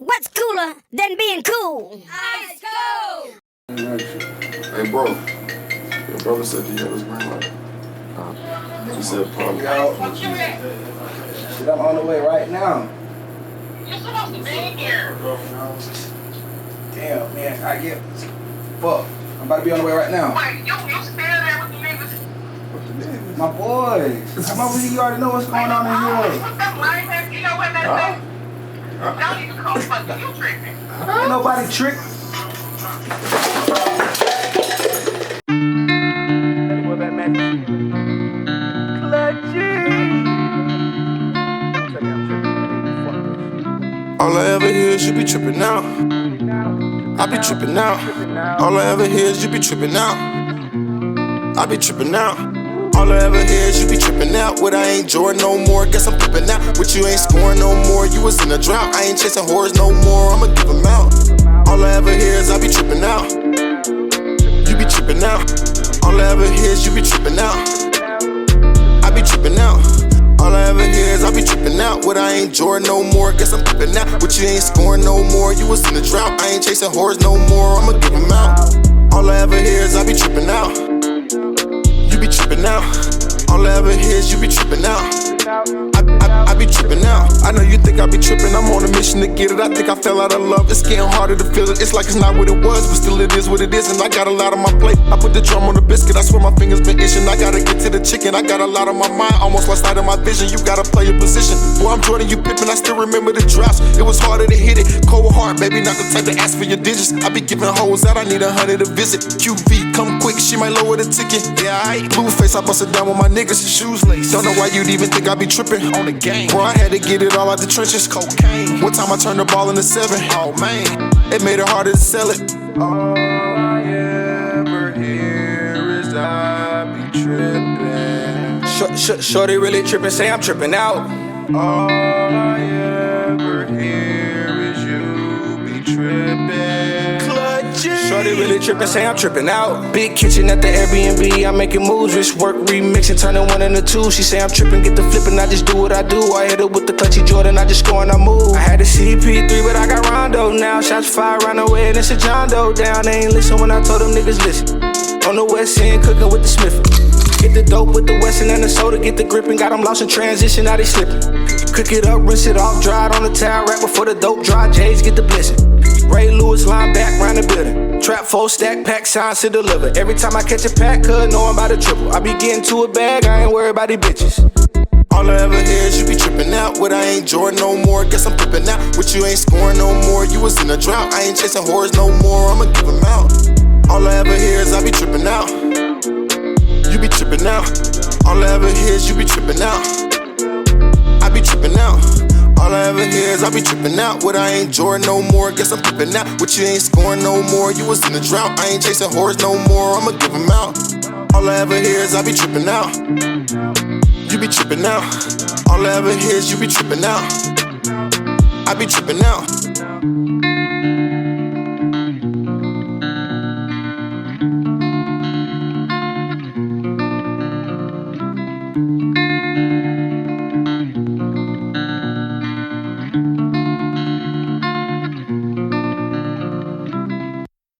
What's cooler than being cool? Ice cold! Hey, bro. Your brother said you had his green light. He said probably. Shit, I'm on the way right now. You're supposed to be here. Damn, man, I get fuck. I'm about to be on the way right now. Wait, you still there with the niggas? My boys. I'm over here. You already know what's going on in here. What's that line that, you know what that thing? Don't even call fucking you tripping. Ain't nobody trick. Blak Majik. Clutchy. All I ever hear is you be tripping out. I be tripping out. All I ever hear is you be tripping out. I be tripping out. All I ever hear is you be tripping out. What I ain't Jordan no more, guess I'm flipping out. What you ain't scoring no more, you was in a drought. I ain't chasing whores no more, I'ma give them out. All I ever hear is I be tripping out. You be tripping out. All I ever hear is you be tripping out. I be tripping out. All I ever hear is I be tripping out. What I ain't Jordan no more, guess I'm flipping out. What you ain't scoring no more, you was in a drought. I ain't chasing whores no more, I'ma give them out. All I ever hear is I be tripping out. You be tripping out. All I ever hear is you be tripping out. I be tripping out. I know you think I be tripping, I'm on a mission to get it. I think I fell out of love, it's getting harder to feel it. It's like it's not what it was, but still it is what it is. And I got a lot on my plate, I put the drum on the biscuit. I swear my fingers been itching, I gotta get to the chicken. I got a lot on my mind, almost lost sight of my vision. You gotta play your position. Boy, I'm Jordan, you Pippin, I still remember the droughts. It was harder to hit it, cold heart, baby, not the type to ask for your digits. I be giving hoes out, I need 100 to visit. QV, come quick, she might lower the ticket. Yeah, I blue face, I bust it down with my niggas. Shoes lace, don't know why you'd even think I be tripping on the game. Bro, I had to get it all out the trenches. Cocaine. One time I turned the ball into 7. Oh man, it made it harder to sell it. All I ever hear is I be tripping. Shorty really tripping, say I'm tripping out. All I ever hear is you be tripping. Clutchy. Shorty really tripping, say I'm tripping out. Big kitchen at the Airbnb, I'm making moves, rich work, remixing, turning 1 into 2. She say I'm tripping, get the flipping, I just do what I do. I hit her with the Clutchy Jordan, I just score and I move. I had a CP3, but I got Rondo now. Shots fired, run away, and it's a John Doe down. They ain't listen when I told them niggas listen. On the west end, cooking with the Smith. Get the dope with the Wesson and the soda, get the gripping. Got them lost in transition, now they slipping. Cook it up, rinse it off, dry it on the towel right before the dope dry. J's get the blessing. Ray Lewis line back round the building. Trap 4 stack, pack signs to deliver. Every time I catch a pack, cuz know I'm about to triple. I be getting to a bag, I ain't worried about these bitches. All I ever hear is you be tripping out. What I ain't Jordan no more, guess I'm flipping out. What you ain't scoring no more, you was in a drought. I ain't chasing whores no more, I'ma give them out. All I ever hear is I be tripping out. You be tripping out. All I ever hear is you be tripping out. I be tripping out. All I ever hear is I be tripping out. What I ain't Jordan no more, guess I'm flipping out. What you ain't scoring no more, you was in a drought. I ain't chasing whores no more, I'ma give them out. All I ever hear is I be tripping out. You be tripping out. All I ever hear is you be tripping out. I be tripping out.